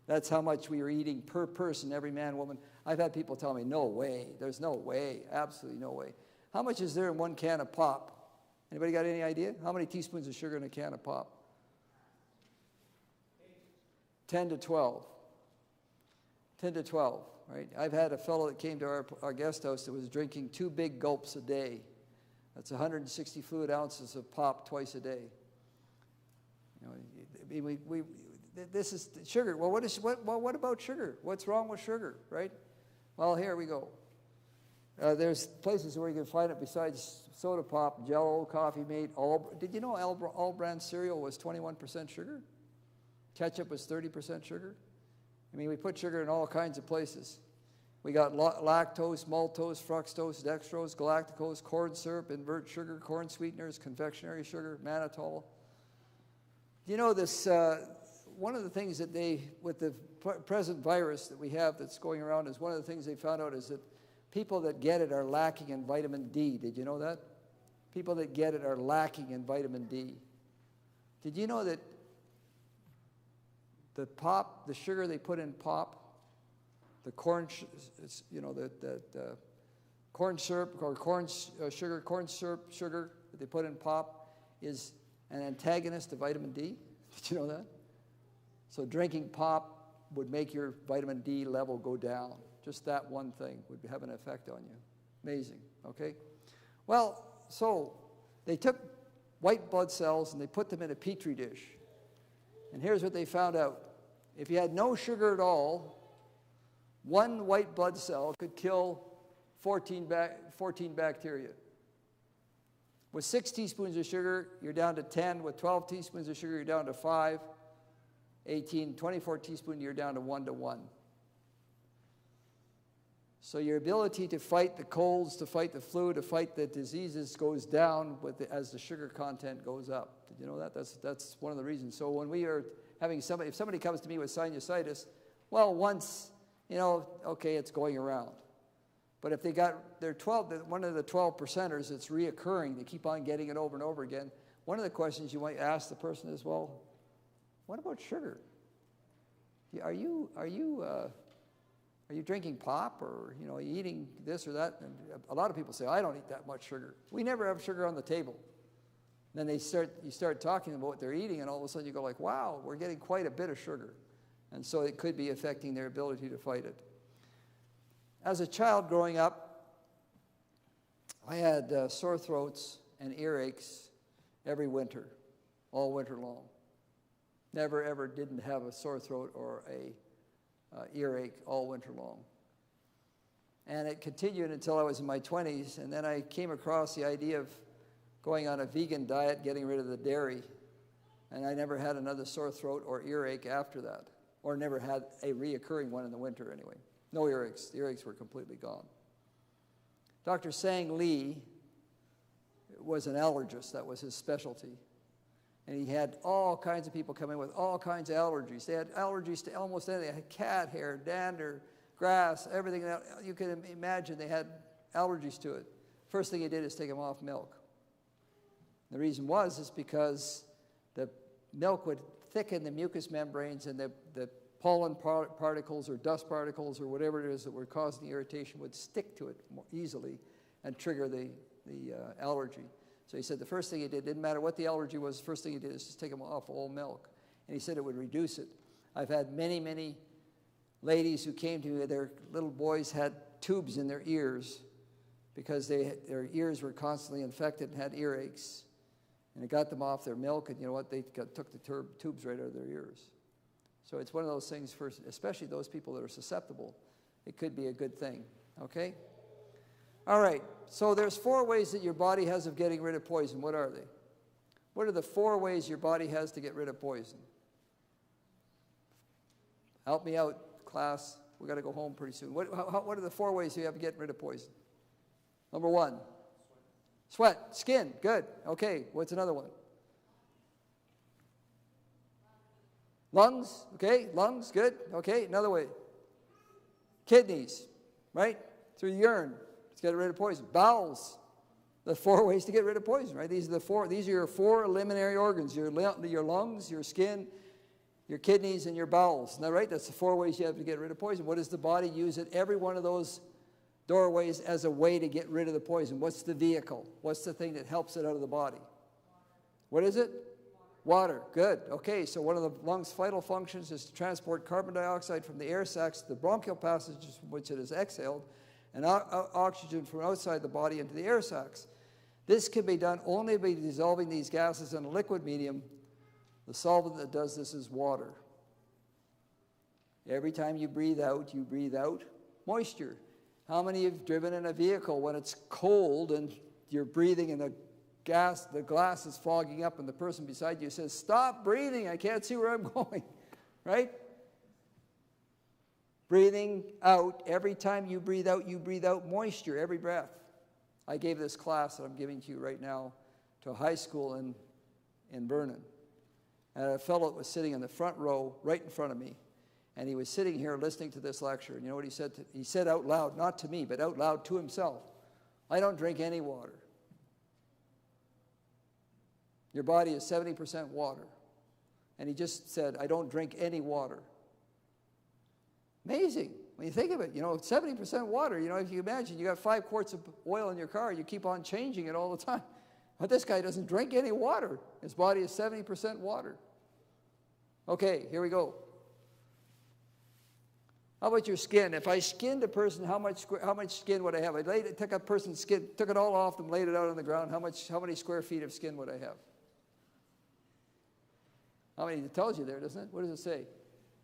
That's how much we were eating per person, every man, woman. I've had people tell me, no way, there's no way, absolutely no way. How much is there in 1 can of pop? Anybody got any idea? How many teaspoons of sugar in a can of pop? 10 to 12. 10 to 12, right? I've had a fellow that came to our guest house that was drinking 2 big gulps a day. That's 160 fluid ounces of pop twice a day. This is sugar. Well, what about sugar? What's wrong with sugar, right? Well, here we go. There's places where you can find it besides soda pop, Jell-O, Coffee Mate. Did you know all brand cereal was 21% sugar? Ketchup was 30% sugar? I mean, we put sugar in all kinds of places. We got lactose, maltose, fructose, dextrose, galactose, corn syrup, invert sugar, corn sweeteners, confectionery sugar, mannitol. You know this, one of the things that with the present virus that we have that's going around, is one of the things they found out is that people that get it are lacking in vitamin D. Did you know that? People that get it are lacking in vitamin D. Did you know that the sugar they put in pop, the corn, corn syrup or corn syrup sugar that they put in pop is an antagonist to vitamin D? Did you know that? So drinking pop would make your vitamin D level go down. Just that one thing would have an effect on you. Amazing, okay? Well, so they took white blood cells and they put them in a petri dish. And here's what they found out. If you had no sugar at all, 1 white blood cell could kill 14 bacteria. With 6 teaspoons of sugar, you're down to 10. With 12 teaspoons of sugar, you're down to 5. 24 teaspoons, you're down to 1 to 1. So your ability to fight the colds, to fight the flu, to fight the diseases goes down as the sugar content goes up. Did you know that? That's one of the reasons. So when we are having if somebody comes to me with sinusitis, well, once, okay, it's going around. But if they got one of the 12 percenters, it's reoccurring. They keep on getting it over and over again. One of the questions you might ask the person is, well, what about sugar? Are you drinking pop, or are you eating this or that? And a lot of people say, I don't eat that much sugar. We never have sugar on the table. Then you start talking about what they're eating, and all of a sudden you go like, wow, we're getting quite a bit of sugar. And so it could be affecting their ability to fight it. As a child growing up, I had sore throats and earaches every winter, all winter long. Never, ever didn't have a sore throat or a earache all winter long. And it continued until I was in my 20s, and then I came across the idea of going on a vegan diet, getting rid of the dairy, and I never had another sore throat or earache after that, or never had a reoccurring one in the winter anyway. No earaches. The earaches were completely gone. Dr. Sang Lee was an allergist. That was his specialty. And he had all kinds of people come in with all kinds of allergies. They had allergies to almost anything. They had cat hair, dander, grass, everything that you can imagine. They had allergies to it. First thing he did is take them off milk. The reason is because the milk would thicken the mucous membranes, and the pollen particles or dust particles or whatever it is that were causing the irritation would stick to it more easily and trigger the allergy. So he said the first thing he did, didn't matter what the allergy was, the first thing he did is just take them off all milk. And he said it would reduce it. I've had many, many ladies who came to me, their little boys had tubes in their ears because their ears were constantly infected and had earaches. And it got them off their milk, and you know what? They took the tubes right out of their ears. So it's one of those things, for especially those people that are susceptible, it could be a good thing, okay? All right, so there's 4 ways that your body has of getting rid of poison. What are they? What are the 4 ways your body has to get rid of poison? Help me out, class. We've got to go home pretty soon. What are the 4 ways you have to get rid of poison? Number 1. Sweat. Skin. Good. Okay, what's another one? Lungs. Okay, lungs. Good. Okay, another way. Kidneys, right? Through urine. Let's get rid of poison. Bowels. The 4 ways to get rid of poison, right? These are your 4 eliminary organs: your lungs, your skin, your kidneys, and your bowels. Isn't that right? That's the 4 ways you have to get rid of poison. What does the body use at every one of those doorways as a way to get rid of the poison? What's the vehicle? What's the thing that helps it out of the body? What is it? Water. Good. Okay, so one of the lungs' vital functions is to transport carbon dioxide from the air sacs to the bronchial passages from which it is exhaled, and oxygen from outside the body into the air sacs. This can be done only by dissolving these gases in a liquid medium. The solvent that does this is water. Every time you breathe out moisture. How many have driven in a vehicle when it's cold and you're breathing and the glass is fogging up, and the person beside you says, "Stop breathing, I can't see where I'm going," right? Breathing out, every time you breathe out moisture, every breath. I gave this class that I'm giving to you right now to a high school in Vernon. And a fellow was sitting in the front row right in front of me. And he was sitting here listening to this lecture. And you know what he said? He said out loud, not to me, but out loud to himself, "I don't drink any water." Your body is 70% water. And he just said, "I don't drink any water." Amazing. When you think of it, 70% water. If you imagine you got 5 quarts of oil in your car, you keep on changing it all the time. But this guy doesn't drink any water. His body is 70% water. Okay, here we go. How about your skin? If I skinned a person, how much skin would I have? I took a person's skin, took it all off them, laid it out on the ground. How many square feet of skin would I have? How many? It tells you there, doesn't it? What does it say?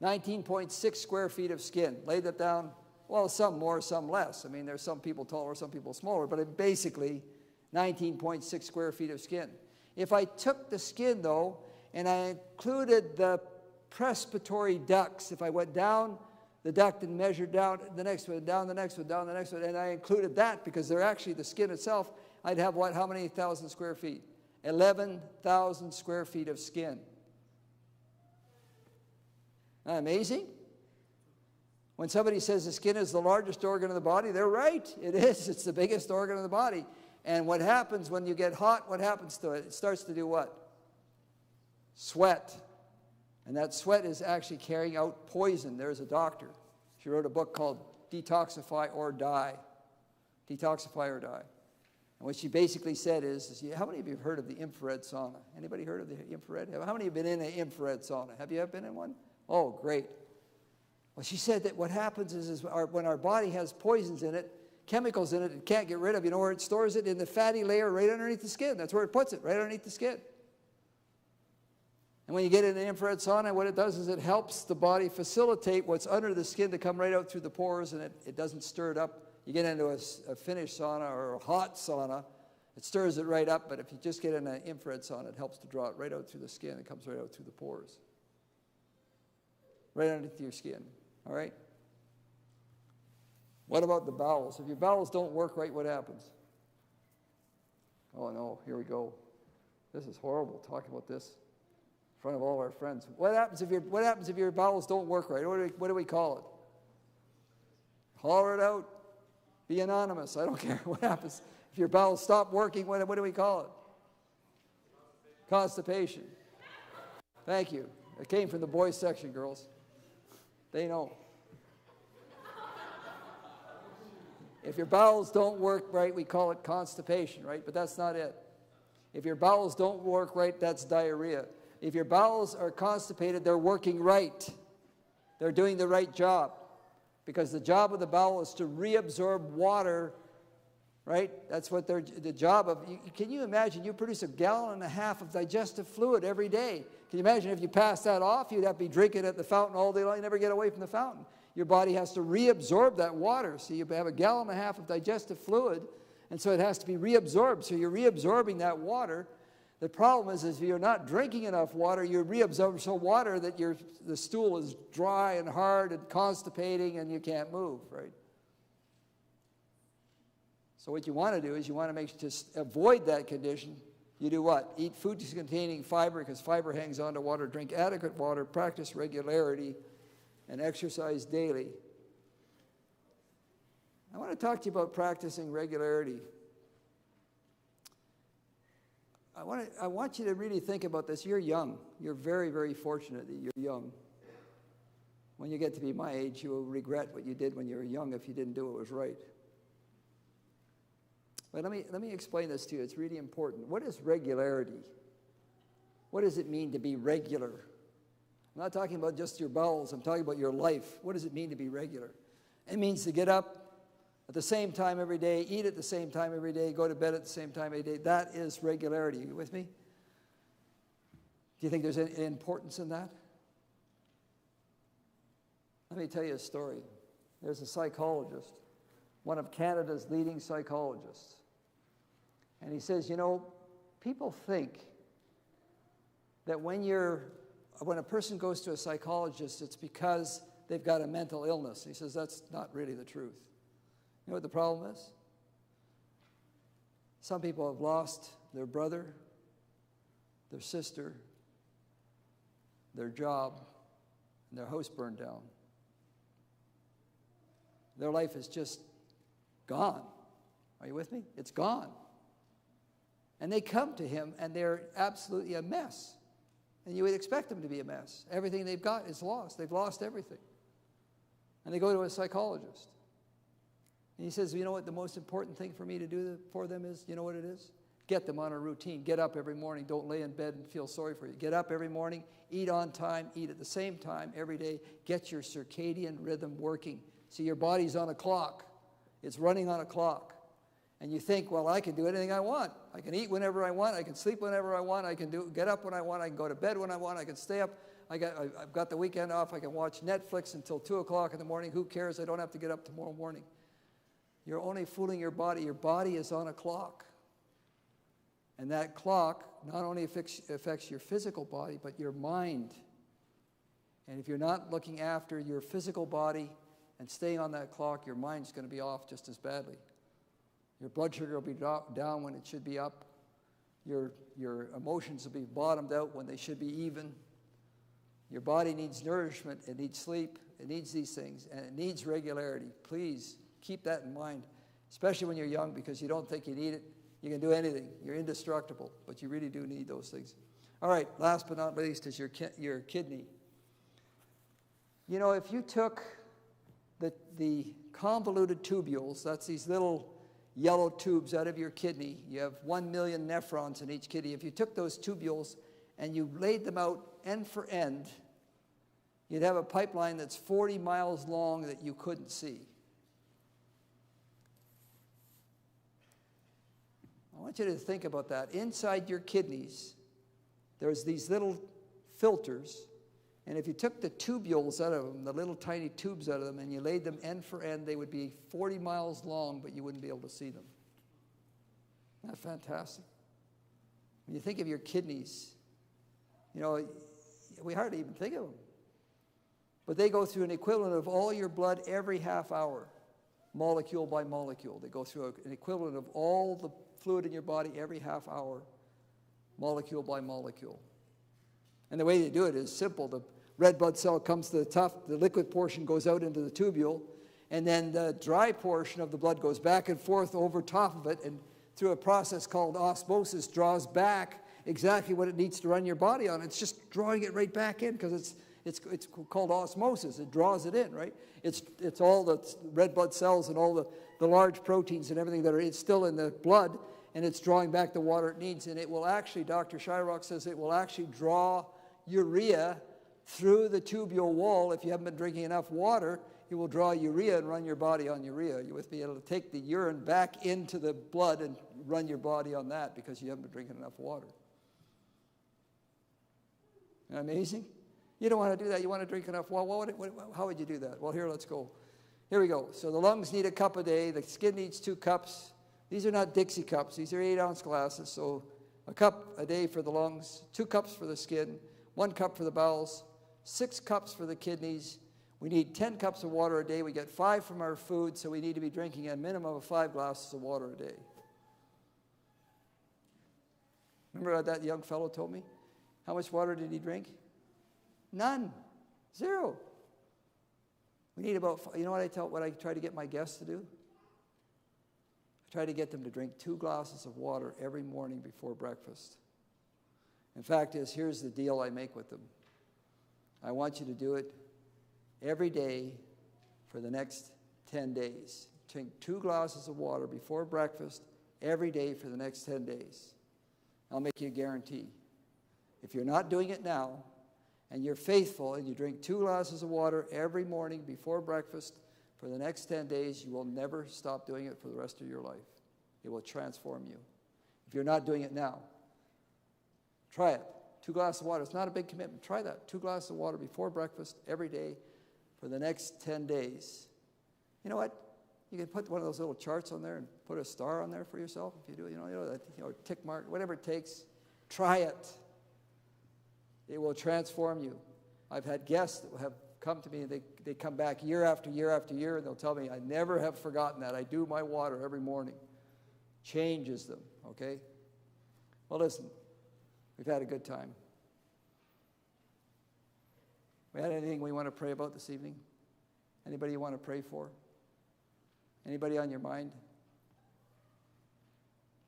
19.6 square feet of skin. Laid it down. Well, some more, some less. I mean, there's some people taller, some people smaller, but basically 19.6 square feet of skin. If I took the skin, though, and I included the respiratory ducts, if I went down the duct and measured down the next one, down the next one, down the next one, and I included that because they're actually the skin itself, I'd have what? How many thousand square feet? 11,000 square feet of skin. Isn't that amazing? When somebody says the skin is the largest organ of the body, they're right. It is. It's the biggest organ of the body. And what happens when you get hot, what happens to it? It starts to do what? Sweat. And that sweat is actually carrying out poison. There's a doctor. She wrote a book called Detoxify or Die. Detoxify or Die. And what she basically said is how many of you have heard of the infrared sauna? Anybody heard of the infrared? How many have been in an infrared sauna? Have you ever been in one? Oh, great. Well, she said that what happens is when our body has poisons in it, chemicals in it, it can't get rid of. You know where it stores it? In the fatty layer right underneath the skin. That's where it puts it, right underneath the skin. And when you get in an infrared sauna, what it does is it helps the body facilitate what's under the skin to come right out through the pores, and it doesn't stir it up You get into a Finnish sauna or a hot sauna, it stirs it right up, but if you just get in an infrared sauna, it helps to draw it right out through the skin. It comes right out through the pores. Right underneath your skin, all right? What about the bowels? If your bowels don't work right, what happens? Oh no, here we go. This is horrible, talking about this in front of all our friends. What happens if your bowels don't work right? What do we call it? Holler it out. Be anonymous. I don't care what happens. If your bowels stop working, what do we call it? Constipation. Thank you. It came from the boys section, girls. They know. If your bowels don't work right, we call it constipation, right? But that's not it. If your bowels don't work right, that's diarrhea. If your bowels are constipated, they're working right. They're doing the right job. Because the job of the bowel is to reabsorb water, right? That's what the job of. Can you imagine you produce 1.5 gallons of digestive fluid every day? Can you imagine if you passed that off, you'd have to be drinking at the fountain all day long. You never get away from the fountain. Your body has to reabsorb that water. So you have 1.5 gallons of digestive fluid, and so it has to be reabsorbed. So you're reabsorbing that water. The problem is if you're not drinking enough water, you're reabsorbing so water that the stool is dry and hard and constipating and you can't move, right? So what you want to do is you want to just avoid that condition. You do what? Eat foods containing fiber because fiber hangs on to water. Drink adequate water. Practice regularity and exercise daily. I want to talk to you about practicing regularity. I want you to really think about this. You're young. You're very, very fortunate that you're young. When you get to be my age, you will regret what you did when you were young if you didn't do what was right. But let me explain this to you. It's really important. What is regularity? What does it mean to be regular? I'm not talking about just your bowels. I'm talking about your life. What does it mean to be regular? It means to get up at the same time every day, eat at the same time every day, go to bed at the same time every day. That is regularity. Are you with me? Do you think there's any importance in that? Let me tell you a story. There's a psychologist, one of Canada's leading psychologists. And he says, you know, people think that when a person goes to a psychologist, it's because they've got a mental illness. He says that's not really the truth. You know what the problem is? Some people have lost their brother, their sister, their job, and their house burned down. Their life is just gone. Are you with me? It's gone. And they come to him and they're absolutely a mess. And you would expect them to be a mess. Everything they've got is lost. They've lost everything. And they go to a psychologist. And he says, you know what the most important thing for me to do for them is? You know what it is? Get them on a routine. Get up every morning. Don't lay in bed and feel sorry for you. Get up every morning. Eat on time. Eat at the same time every day. Get your circadian rhythm working. See, your body's on a clock. It's running on a clock. And you think, well, I can do anything I want. I can eat whenever I want. I can sleep whenever I want. I can get up when I want. I can go to bed when I want. I can stay up. I've got the weekend off. I can watch Netflix until 2 o'clock in the morning. Who cares? I don't have to get up tomorrow morning. You're only fooling your body. Your body is on a clock. And that clock not only affects your physical body, but your mind. And if you're not looking after your physical body and staying on that clock, your mind's going to be off just as badly. Your blood sugar will be down when it should be up. Your emotions will be bottomed out when they should be even. Your body needs nourishment. It needs sleep. It needs these things. And it needs regularity. Please keep that in mind, especially when you're young, because you don't think you need it. You can do anything. You're indestructible, but you really do need those things. All right, last but not least is your kidney. You know, if you took the convoluted tubules, that's these little yellow tubes out of your kidney. You have 1 million nephrons in each kidney. If you took those tubules and you laid them out end for end, you'd have a pipeline that's 40 miles long that you couldn't see. I want you to think about that. Inside your kidneys, there's these little filters, And if you took the tubules out of them, the little tiny tubes out of them, and you laid them end for end, they would be 40 miles long, but you wouldn't be able to see them. Isn't that fantastic? When you think of your kidneys, you know, we hardly even think of them. But they go through an equivalent of all your blood every half hour, molecule by molecule. They go through an equivalent of all the fluid in your body every half hour, molecule by molecule. And the way they do it is simple. The red blood cell comes to the top, the liquid portion goes out into the tubule, and then the dry portion of the blood goes back and forth over top of it, and through a process called osmosis draws back exactly what it needs to run your body on. It's just drawing it right back in because it's called osmosis. It draws it in, right? It's all the red blood cells and all the large proteins and everything that are still in the blood, and it's drawing back the water it needs. And it will actually, Dr. Shyrock says, it will actually draw urea through the tubule wall. If you haven't been drinking enough water, it will draw urea and run your body on urea. You will be able to take the urine back into the blood and run your body on that because you haven't been drinking enough water. Isn't that amazing? You don't want to do that. You want to drink enough water. How would you do that? Well, here, let's go. Here we go. So the lungs need a cup a day. The skin needs 2 cups. These are not Dixie cups. These are 8-ounce glasses. So a cup a day for the lungs, 2 cups for the skin, 1 cup for the bowels, 6 cups for the kidneys. We need 10 cups of water a day. We get 5 from our food, so we need to be drinking a minimum of 5 glasses of water a day. Remember what that young fellow told me? How much water did he drink? None. 0. We need about, you know what I try to get my guests to do? I try to get them to drink 2 glasses of water every morning before breakfast. In fact, here's the deal I make with them. I want you to do it every day for the next 10 days. Drink 2 glasses of water before breakfast every day for the next 10 days. I'll make you a guarantee. If you're not doing it now, and you're faithful, and you drink 2 glasses of water every morning before breakfast for the next 10 days, you will never stop doing it for the rest of your life. It will transform you. If you're not doing it now, try it. 2 glasses of water. It's not a big commitment. Try that. 2 glasses of water before breakfast every day for the next 10 days. You know what? You can put one of those little charts on there and put a star on there for yourself if you do. Tick mark, whatever it takes. Try it. It will transform you. I've had guests that have come to me, and they come back year after year after year, and they'll tell me, I never have forgotten that. I do my water every morning. Changes them, okay? Well, listen, we've had a good time. We had anything we want to pray about this evening? Anybody you want to pray for? Anybody on your mind?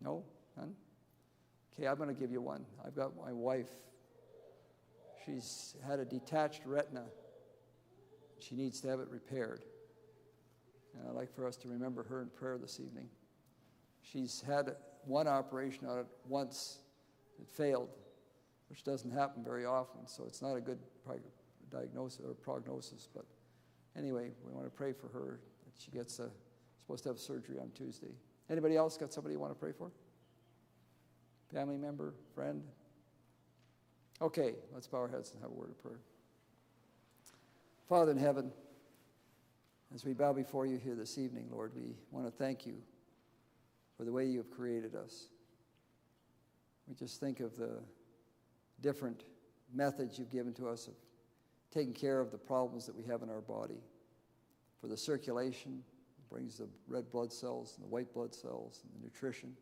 No? None? Okay, I'm going to give you one. I've got my wife. She's had a detached retina. She needs to have it repaired. And I'd like for us to remember her in prayer this evening. She's had one operation on it once. It failed, which doesn't happen very often, so it's not a good diagnosis or prognosis. But anyway, we want to pray for her. That she gets supposed to have surgery on Tuesday. Anybody else got somebody you want to pray for? Family member, friend? Okay, let's bow our heads and have a word of prayer. Father in heaven, as we bow before you here this evening, Lord, we want to thank you for the way you have created us. We just think of the different methods you've given to us of taking care of the problems that we have in our body. For the circulation, it brings the red blood cells and the white blood cells and the nutrition.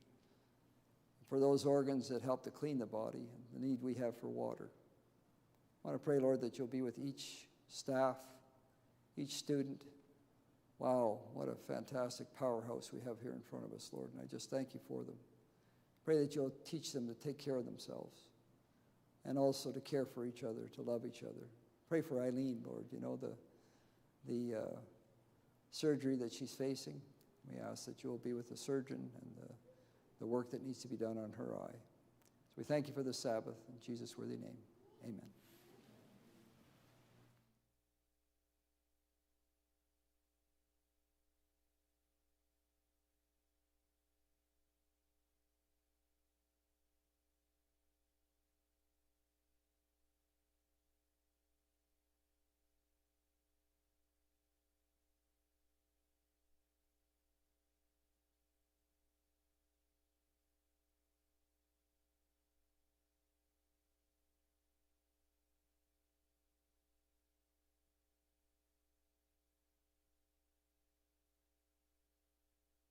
For those organs that help to clean the body and the need we have for water. I want to pray, Lord, that you'll be with each staff, each student. Wow, what a fantastic powerhouse we have here in front of us, Lord, and I just thank you for them. Pray that you'll teach them to take care of themselves and also to care for each other, to love each other. Pray for Eileen, Lord. You know, the surgery that she's facing. We ask that you'll be with the surgeon and the work that needs to be done on her eye. So we thank you for the Sabbath. In Jesus' worthy name, amen.